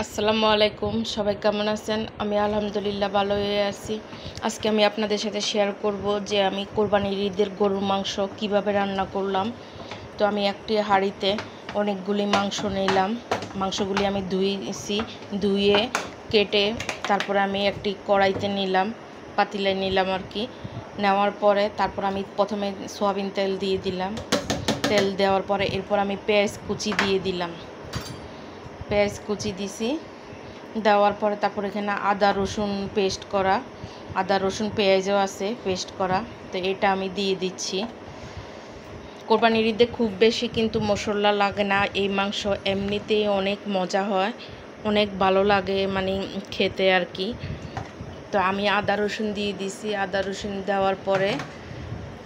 আসসালামু আলাইকুম, সবাই কেমন আছেন? আমি আলহামদুলিল্লাহ ভালোই আছি। আজকে আমি আপনাদের সাথে শেয়ার করব যে আমি কোরবানির ঈদের গরুর মাংস কিভাবে রান্না করলাম। তো আমি একটি হাঁড়িতে অনেকগুলি মাংস নিলাম। মাংসগুলি আমি ধুয়ে কেটে তারপরে আমি একটি কড়াইতে নিলাম, পাতিলায় নিলাম আর কি। নেওয়ার পরে তারপর আমি প্রথমে সয়াবিন তেল দিয়ে দিলাম। তেল দেওয়ার পরে এরপর আমি পেঁয়াজ কুচি দিয়ে দিলাম। পেঁয়াজ কুচি দিছি, দেওয়ার পরে তারপর এখানে আদা রসুন পেস্ট করা, আদা রসুন পেঁয়াজও আছে পেস্ট করা, তো এটা আমি দিয়ে দিচ্ছি। কোরবানির ঈদে খুব বেশি কিন্তু মশলা লাগে না, এই মাংস এমনিতেই অনেক মজা হয়, অনেক ভালো লাগে মানে খেতে আর কি। তো আমি আদা রসুন দিয়ে দিছি। আদা রসুন দেওয়ার পরে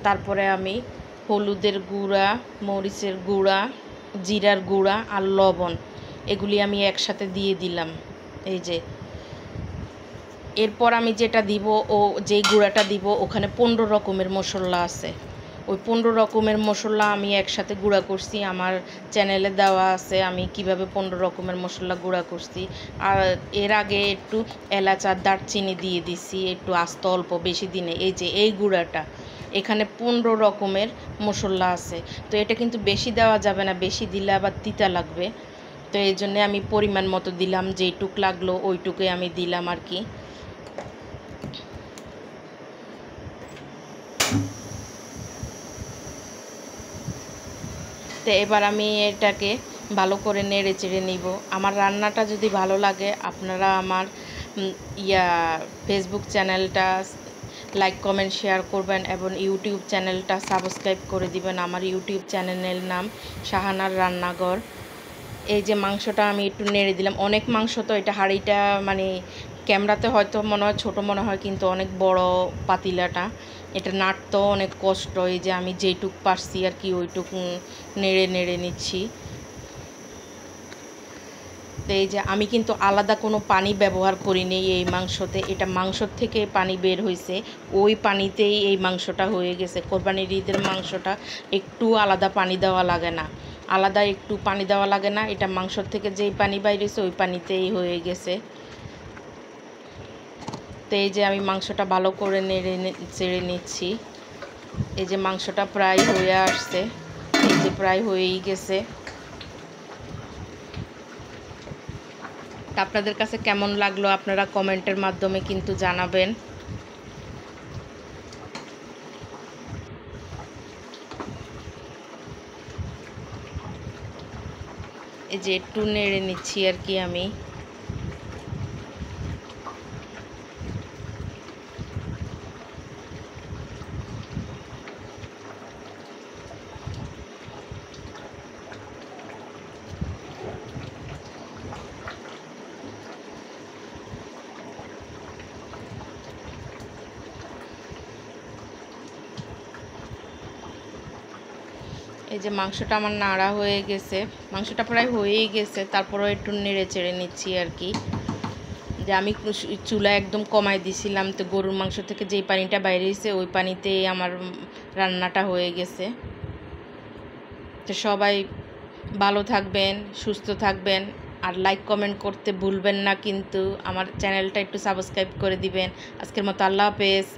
তারপরে আমি হলুদের গুঁড়া, মরিচের গুঁড়া, জিরার গুঁড়া আর লবণ এগুলি আমি একসাথে দিয়ে দিলাম। এই যে এরপর আমি যেটা দিব, যেই গুঁড়াটা দিব ওখানে 15 রকমের মশলা আছে। ওই 15 রকমের মশলা আমি একসাথে গুঁড়া করছি, আমার চ্যানেলে দেওয়া আছে আমি কিভাবে 15 রকমের মশলা গুঁড়া করছি। আর এর আগে একটু এলাচ আর দারচিনি দিয়ে দিছি, একটু আস্ত অল্প, বেশি দিনে। এই যে এই গুঁড়াটা, এখানে 15 রকমের মশলা আছে। তো এটা কিন্তু বেশি দেওয়া যাবে না, বেশি দিলে আবার তিতা লাগবে। তো এই জন্যে আমি পরিমাণ মতো দিলাম, যেইটুক লাগলো ওইটুকুই আমি দিলাম আর কি। তো এবার আমি এটাকে ভালো করে নেড়ে চেড়ে নিব। আমার রান্নাটা যদি ভালো লাগে আপনারা আমার ফেসবুক চ্যানেলটা লাইক কমেন্ট শেয়ার করবেন এবং ইউটিউব চ্যানেলটা সাবস্ক্রাইব করে দিবেন। আমার ইউটিউব চ্যানেলের নাম শাহানার রান্নাঘর। এই যে মাংসটা আমি একটু নেড়ে দিলাম। অনেক মাংস, তো এটা হাঁড়িটা মানে ক্যামেরাতে হয়তো মনে হয় ছোটো মনে হয়, কিন্তু অনেক বড় পাতিলাটা, এটা নাড়তেও অনেক কষ্ট। এই যে আমি যেইটুক পারছি আর কি ওইটুক নেড়ে নেড়ে নিচ্ছি। তো এই যে আমি কিন্তু আলাদা কোনো পানি ব্যবহার করিনি এই মাংসতে, এটা মাংসর থেকে পানি বের হয়েছে, ওই পানিতেই এই মাংসটা হয়ে গেছে। কোরবানির ঈদের মাংসটা একটু আলাদা পানি দেওয়া লাগে না, আলাদা একটু পানি দেওয়া লাগে না, এটা মাংসর থেকে যেই পানি বাইর হয়েছে ওই পানিতেই হয়ে গেছে। তো এই যে আমি মাংসটা ভালো করে নেড়ে চেড়ে নিচ্ছি। এই যে মাংসটা প্রায় হয়ে আসছে, এই যে প্রায় হয়েই গেছে। আপনাদের কাছে কেমন লাগলো আপনারা কমেন্টের মাধ্যমে কিন্তু জানাবেন। এই যে একটু নেড়ে নিচ্ছি আর কি আমি। এই যে মাংসটা আমার নাড়া হয়ে গেছে, মাংসটা প্রায় হয়েই গেছে, তারপরেও একটু নেড়ে চেড়ে নিচ্ছি আর কি। যে আমি চুলা একদম কমাই দিছিলাম, তো গরুর মাংস থেকে যেই পানিটা বাইরে হয়েছে ওই পানিতেই আমার রান্নাটা হয়ে গেছে। তো সবাই ভালো থাকবেন, সুস্থ থাকবেন, আর লাইক কমেন্ট করতে ভুলবেন না কিন্তু। আমার চ্যানেলটা একটু সাবস্ক্রাইব করে দিবেন। আজকের মতো আল্লাহ হাফেজ।